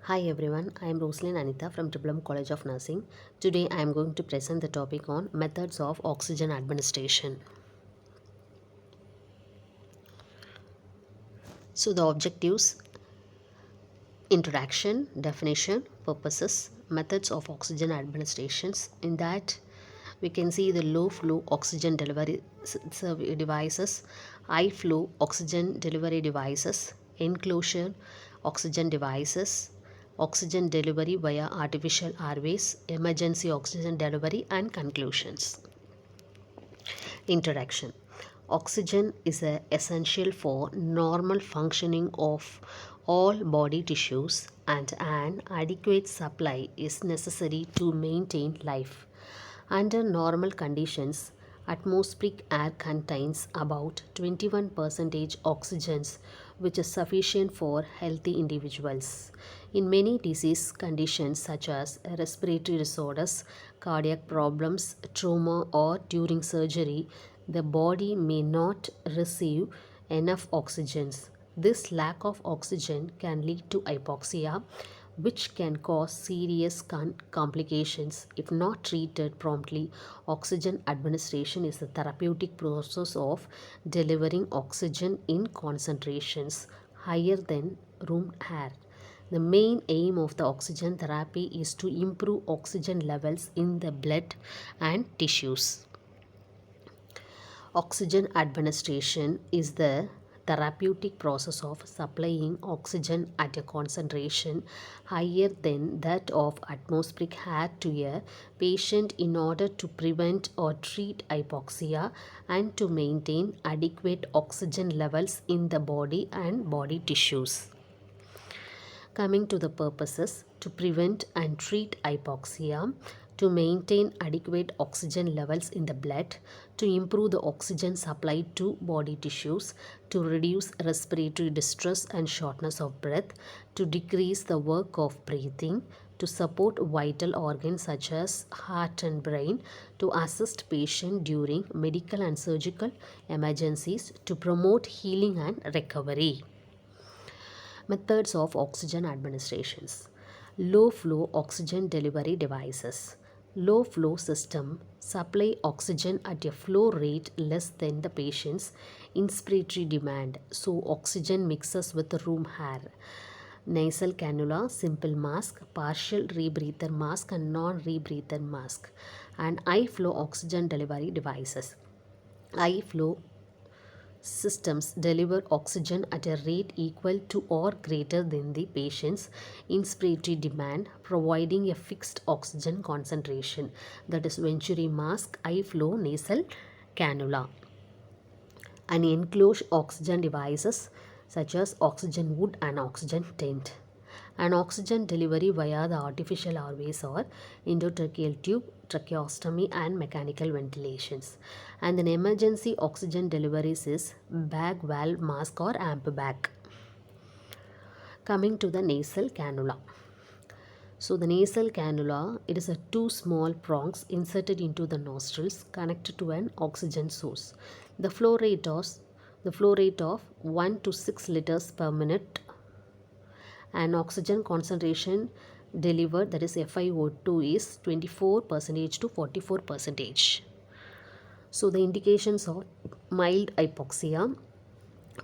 Hi everyone, I am Roslyn Anita from Tribhulam College of Nursing. Today I am going to present the topic on methods of oxygen administration. So the objectives, introduction, definition, purposes, methods of oxygen administrations. In that we can see the low flow oxygen delivery devices, high flow oxygen delivery devices, enclosure oxygen devices, oxygen delivery via artificial airways, emergency oxygen delivery, and conclusions. Introduction. Oxygen is essential for normal functioning of all body tissues, and an adequate supply is necessary to maintain life. Under normal conditions, atmospheric air contains about 21% oxygen, which is sufficient for healthy individuals. In many disease conditions such as respiratory disorders, cardiac problems, trauma, or during surgery, the body may not receive enough oxygen. This lack of oxygen can lead to hypoxia, which can cause serious complications if not treated promptly. Oxygen administration is the therapeutic process of delivering oxygen in concentrations higher than room air. The main aim of the oxygen therapy is to improve oxygen levels in the blood and tissues. Oxygen administration is the therapeutic process of supplying oxygen at a concentration higher than that of atmospheric air to a patient in order to prevent or treat hypoxia and to maintain adequate oxygen levels in the body and body tissues. Coming to the purposes, to prevent and treat hypoxia, to maintain adequate oxygen levels in the blood, to improve the oxygen supply to body tissues, to reduce respiratory distress and shortness of breath, to decrease the work of breathing, to support vital organs such as heart and brain, to assist patient during medical and surgical emergencies, to promote healing and recovery. Methods of oxygen administrations. Low flow oxygen delivery devices. Low flow system supply oxygen at a flow rate less than the patient's inspiratory demand, so oxygen mixes with room air. Nasal cannula, simple mask, partial rebreather mask, and non-rebreather mask. And high flow oxygen delivery devices. High flow systems deliver oxygen at a rate equal to or greater than the patient's inspiratory demand, providing a fixed oxygen concentration, that is Venturi mask, high flow nasal cannula. And enclosed oxygen devices such as oxygen wood and oxygen tent. And oxygen delivery via the artificial airways or endotracheal tube, tracheostomy, and mechanical ventilations. And then emergency oxygen deliveries is bag valve mask or amp bag. Coming to the nasal cannula. So the nasal cannula, it is a two small prongs inserted into the nostrils connected to an oxygen source. The flow rate of 1 to 6 liters per minute, and oxygen concentration delivered, that is FiO2, is 24% to 44%. So the indications are mild hypoxia,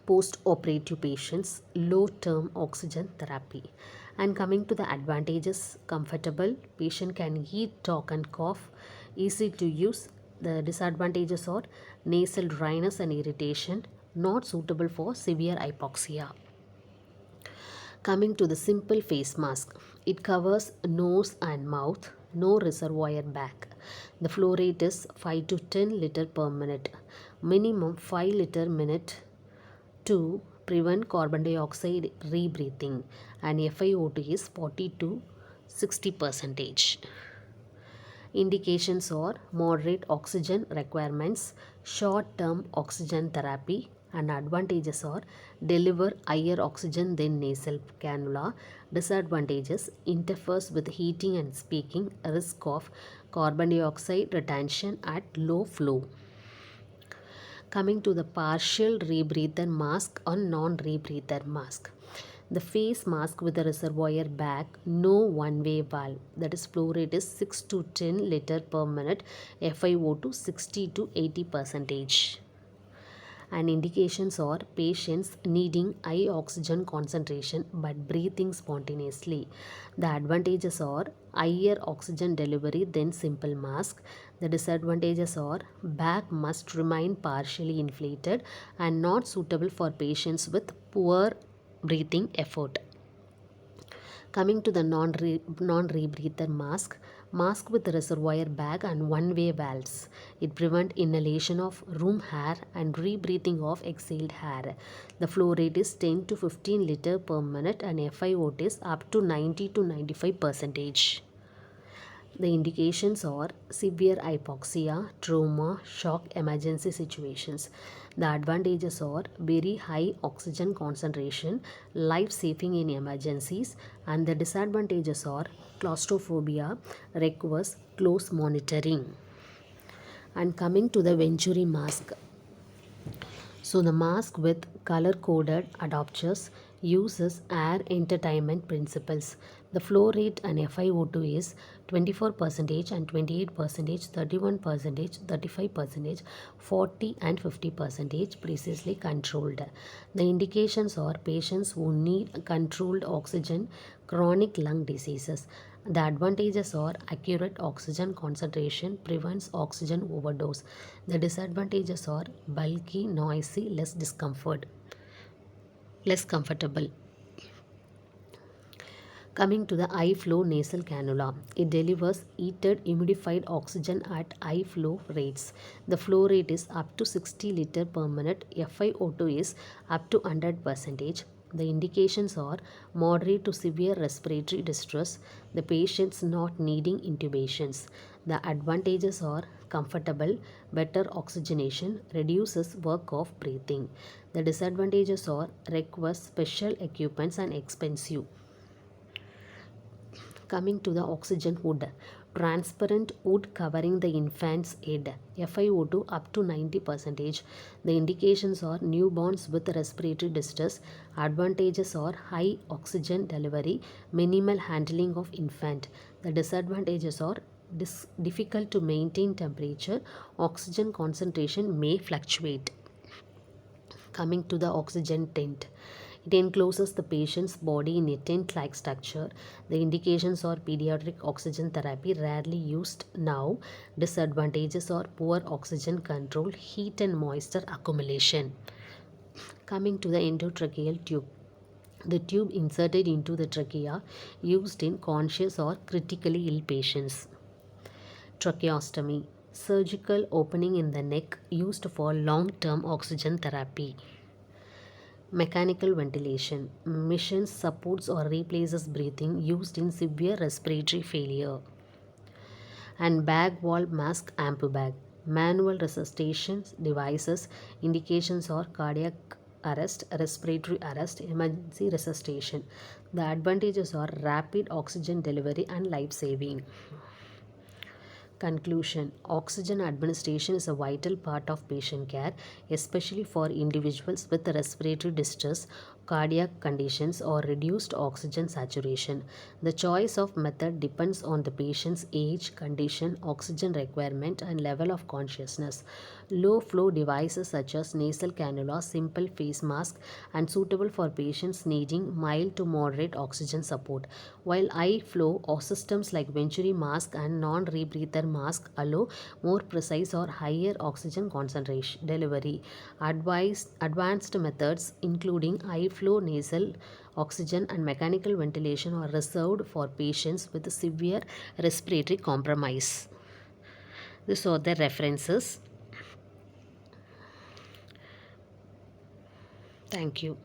post-operative patients, low-term oxygen therapy. And coming to the advantages, comfortable, patient can eat, talk and cough, easy to use. The disadvantages are nasal dryness and irritation, not suitable for severe hypoxia. Coming to the simple face mask, it covers nose and mouth, no reservoir bag. The flow rate is 5 to 10 liter per minute, minimum 5 liter minute, to prevent carbon dioxide rebreathing, and FiO2 is 40 to 60%. Indications are moderate oxygen requirements, short-term oxygen therapy, and advantages are deliver higher oxygen than nasal cannula. Disadvantages interferes with heating and speaking, risk of carbon dioxide retention at low flow. Coming to the partial rebreather mask or non-rebreather mask. The face mask with the reservoir bag, no one-way valve. That is flow rate is 6 to 10 liter per minute, FiO2 60 to 80 percentage. And indications are patients needing high oxygen concentration but breathing spontaneously. The advantages are higher oxygen delivery than simple mask. The disadvantages are bag must remain partially inflated and not suitable for patients with poor breathing effort. Coming to the non-rebreather mask, mask with reservoir bag and one-way valves. It prevents inhalation of room air and rebreathing of exhaled air. The flow rate is 10 to 15 liter per minute and FiO2 is up to 90 to 95 percentage. The indications are severe hypoxia, trauma, shock, emergency situations. The advantages are very high oxygen concentration, life saving in emergencies, and the disadvantages are claustrophobia, requires close monitoring. And coming to the Venturi mask. So the mask with color-coded adapters uses air entertainment principles. The flow rate and FiO2 is 24% and 28%, 31%, 35%, 40 and 50% precisely controlled. The indications are patients who need controlled oxygen, chronic lung diseases. The advantages are accurate oxygen concentration, prevents oxygen overdose. The disadvantages are bulky, noisy, less comfortable. Coming to the high flow nasal cannula, it delivers heated humidified oxygen at high flow rates. The flow rate is up to 60 liter per minute. FiO2 is up to 100%. The indications are moderate to severe respiratory distress, the patients not needing intubations. The advantages are comfortable, better oxygenation, reduces work of breathing. The disadvantages are requires special equipments and expensive. Coming to the oxygen hood, transparent hood covering the infant's head, FiO2 up to 90%. The indications are newborns with respiratory distress. Advantages are high oxygen delivery, minimal handling of infant. The disadvantages are difficult to maintain temperature, oxygen concentration may fluctuate. Coming to the oxygen tent, it encloses the patient's body in a tent-like structure. The indications are pediatric oxygen therapy, rarely used now. Disadvantages are poor oxygen control, heat and moisture accumulation. Coming to the endotracheal tube. The tube inserted into the trachea, used in conscious or critically ill patients. Tracheostomy, surgical opening in the neck used for long-term oxygen therapy. Mechanical ventilation, machine supports or replaces breathing, used in severe respiratory failure. And bag wall mask ampubag, manual resuscitation devices. Indications are cardiac arrest, respiratory arrest, emergency resuscitation. The advantages are rapid oxygen delivery and life saving. Conclusion: oxygen administration is a vital part of patient care, especially for individuals with respiratory distress, cardiac conditions, or reduced oxygen saturation. The choice of method depends on the patient's age, condition, oxygen requirement, and level of consciousness. Low flow devices such as nasal cannula, simple face mask, and suitable for patients needing mild to moderate oxygen support, while high flow or systems like Venturi mask and non-rebreather mask allow more precise or higher oxygen concentration delivery. Advanced methods including high flow nasal oxygen and mechanical ventilation are reserved for patients with severe respiratory compromise. These are the references. Thank you.